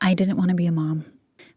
I didn't want to be a mom.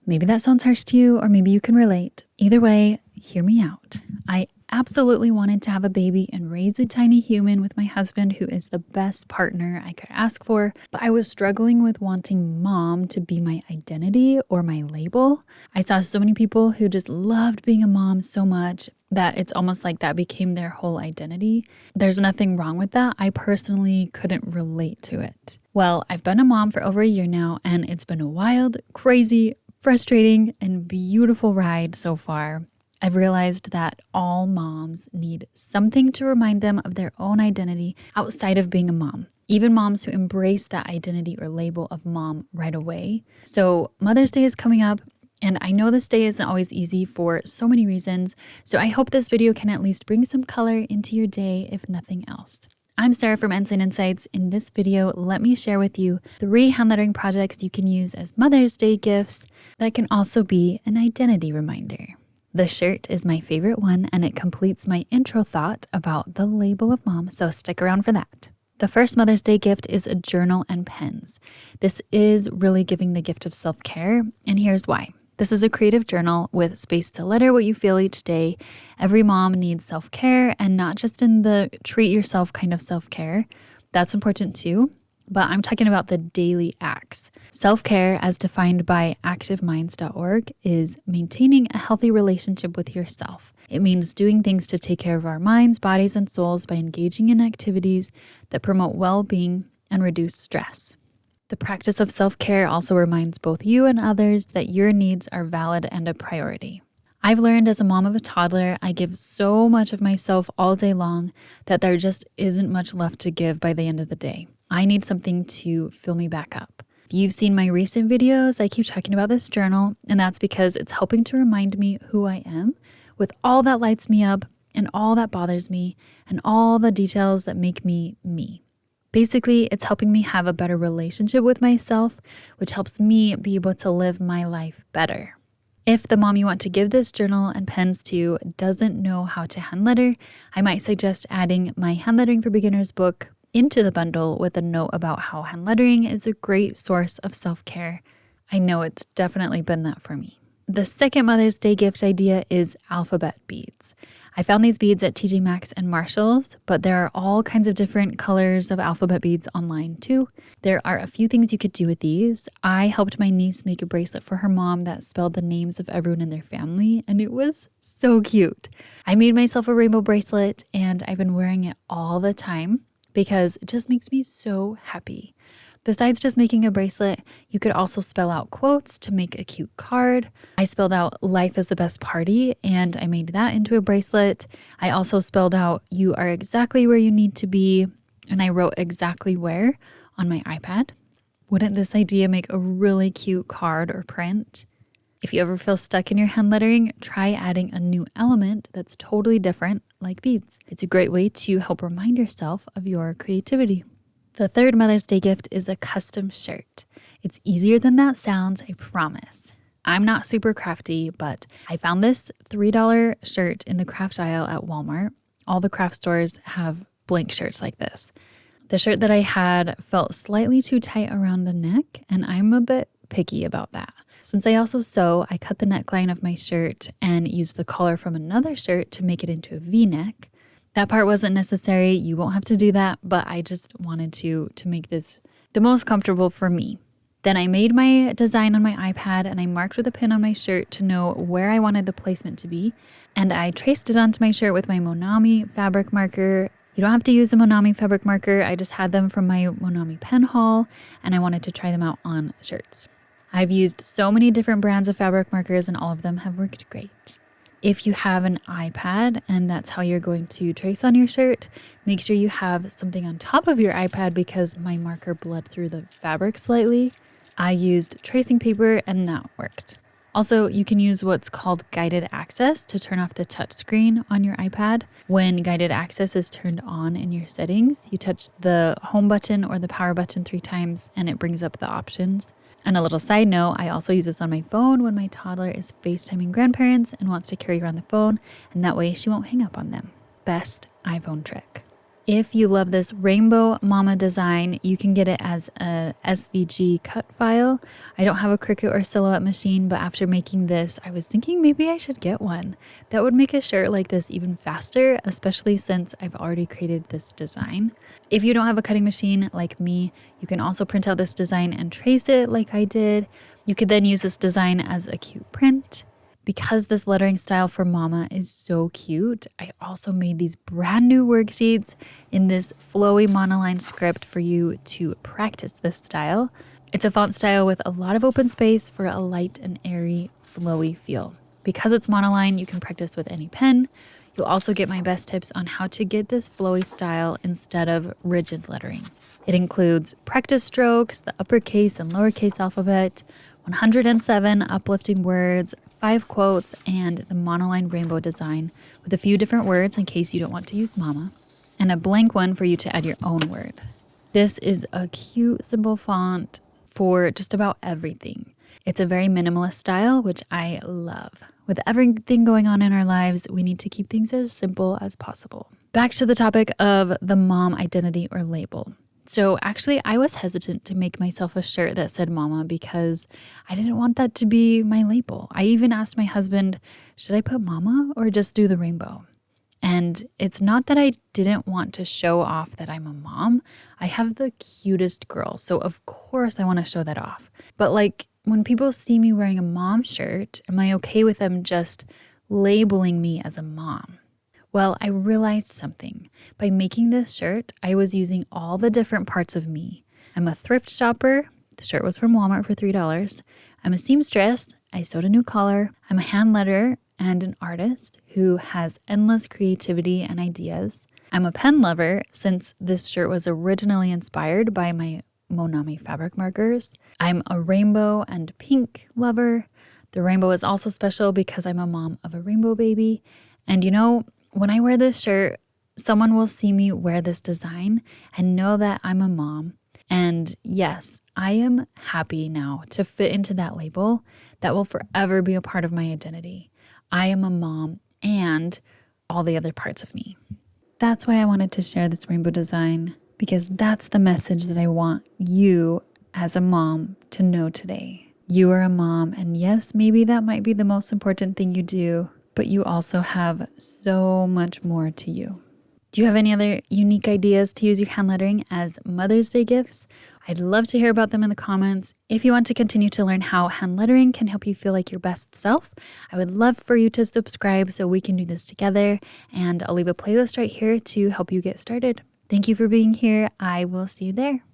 Maybe that sounds harsh to you, or maybe you can relate. Either way, hear me out. I absolutely wanted to have a baby and raise a tiny human with my husband, who is the best partner I could ask for, but I was struggling with wanting mom to be my identity or my label. I saw so many people who just loved being a mom so much that it's almost like that became their whole identity. There's nothing wrong with that. I personally couldn't relate to it. Well, I've been a mom for over a year now, and it's been a wild, crazy, frustrating, and beautiful ride so far. I've realized that all moms need something to remind them of their own identity outside of being a mom. Even moms who embrace that identity or label of mom right away. So Mother's Day is coming up, and I know this day isn't always easy for so many reasons. So I hope this video can at least bring some color into your day, if nothing else. I'm Sarah from Ensign Insights. In this video, let me share with you 3 hand lettering projects you can use as Mother's Day gifts that can also be an identity reminder. The shirt is my favorite one, and it completes my intro thought about the label of mom, so stick around for that. The first Mother's Day gift is a journal and pens. This is really giving the gift of self-care, and here's why. This is a creative journal with space to letter what you feel each day. Every mom needs self-care, and not just in the treat yourself kind of self-care. That's important too, but I'm talking about the daily acts. Self-care, as defined by activeminds.org, is maintaining a healthy relationship with yourself. It means doing things to take care of our minds, bodies, and souls by engaging in activities that promote well-being and reduce stress. The practice of self-care also reminds both you and others that your needs are valid and a priority. I've learned as a mom of a toddler, I give so much of myself all day long that there just isn't much left to give by the end of the day. I need something to fill me back up. If you've seen my recent videos, I keep talking about this journal, and that's because it's helping to remind me who I am with all that lights me up and all that bothers me and all the details that make me me. Basically, it's helping me have a better relationship with myself, which helps me be able to live my life better. If the mom you want to give this journal and pens to doesn't know how to hand letter, I might suggest adding my Hand Lettering for Beginners book into the bundle with a note about how hand lettering is a great source of self-care. I know it's definitely been that for me. The second Mother's Day gift idea is alphabet beads. I found these beads at TJ Maxx and Marshall's, but there are all kinds of different colors of alphabet beads online too. There are a few things you could do with these. I helped my niece make a bracelet for her mom that spelled the names of everyone in their family, and it was so cute. I made myself a rainbow bracelet, and I've been wearing it all the time because it just makes me so happy. Besides just making a bracelet, you could also spell out quotes to make a cute card. I spelled out "Life is the best party," and I made that into a bracelet. I also spelled out "You are exactly where you need to be," and I wrote exactly where on my iPad. Wouldn't this idea make a really cute card or print? If you ever feel stuck in your hand lettering, try adding a new element that's totally different, like beads. It's a great way to help remind yourself of your creativity. The third Mother's Day gift is a custom shirt. It's easier than that sounds, I promise. I'm not super crafty, but I found this $3 shirt in the craft aisle at Walmart. All the craft stores have blank shirts like this. The shirt that I had felt slightly too tight around the neck, and I'm a bit picky about that. Since I also sew, I cut the neckline of my shirt and used the collar from another shirt to make it into a V-neck. That part wasn't necessary. You won't have to do that, but I just wanted to make this the most comfortable for me. Then I made my design on my iPad, and I marked with a pin on my shirt to know where I wanted the placement to be. And I traced it onto my shirt with my Monami fabric marker. You don't have to use a Monami fabric marker. I just had them from my Monami pen haul, and I wanted to try them out on shirts. I've used so many different brands of fabric markers, and all of them have worked great. If you have an iPad and that's how you're going to trace on your shirt, make sure you have something on top of your iPad because my marker bled through the fabric slightly. I used tracing paper and that worked. Also, you can use what's called guided access to turn off the touchscreen on your iPad. When guided access is turned on in your settings, you touch the home button or the power button 3 times and it brings up the options. And a little side note, I also use this on my phone when my toddler is FaceTiming grandparents and wants to carry around the phone, and that way she won't hang up on them. Best iPhone trick. If you love this rainbow mama design, you can get it as a SVG cut file. I don't have a Cricut or Silhouette machine, but after making this, I was thinking maybe I should get one. That would make a shirt like this even faster, especially since I've already created this design. If you don't have a cutting machine like me, you can also print out this design and trace it like I did. You could then use this design as a cute print. Because this lettering style for mama is so cute, I also made these brand new worksheets in this flowy monoline script for you to practice this style. It's a font style with a lot of open space for a light and airy, flowy feel. Because it's monoline, you can practice with any pen. You'll also get my best tips on how to get this flowy style instead of rigid lettering. It includes practice strokes, the uppercase and lowercase alphabet, 107 uplifting words, 5 quotes, and the monoline rainbow design with a few different words in case you don't want to use mama, and a blank one for you to add your own word. This is a cute, simple font for just about everything. It's a very minimalist style, which I love. With everything going on in our lives, we need to keep things as simple as possible. Back to the topic of the mom identity or label. So actually, I was hesitant to make myself a shirt that said mama because I didn't want that to be my label. I even asked my husband, should I put mama or just do the rainbow? And it's not that I didn't want to show off that I'm a mom. I have the cutest girl, so of course I want to show that off. But like when people see me wearing a mom shirt, am I okay with them just labeling me as a mom? Well, I realized something. By making this shirt, I was using all the different parts of me. I'm a thrift shopper. The shirt was from Walmart for $3. I'm a seamstress. I sewed a new collar. I'm a hand letterer and an artist who has endless creativity and ideas. I'm a pen lover since this shirt was originally inspired by my Monami fabric markers. I'm a rainbow and pink lover. The rainbow is also special because I'm a mom of a rainbow baby. And you know, when I wear this shirt, someone will see me wear this design and know that I'm a mom. And yes, I am happy now to fit into that label that will forever be a part of my identity. I am a mom and all the other parts of me. That's why I wanted to share this rainbow design, because that's the message that I want you as a mom to know today. You are a mom, and yes, maybe that might be the most important thing you do, but you also have so much more to you. Do you have any other unique ideas to use your hand lettering as Mother's Day gifts? I'd love to hear about them in the comments. If you want to continue to learn how hand lettering can help you feel like your best self, I would love for you to subscribe so we can do this together, and I'll leave a playlist right here to help you get started. Thank you for being here. I will see you there.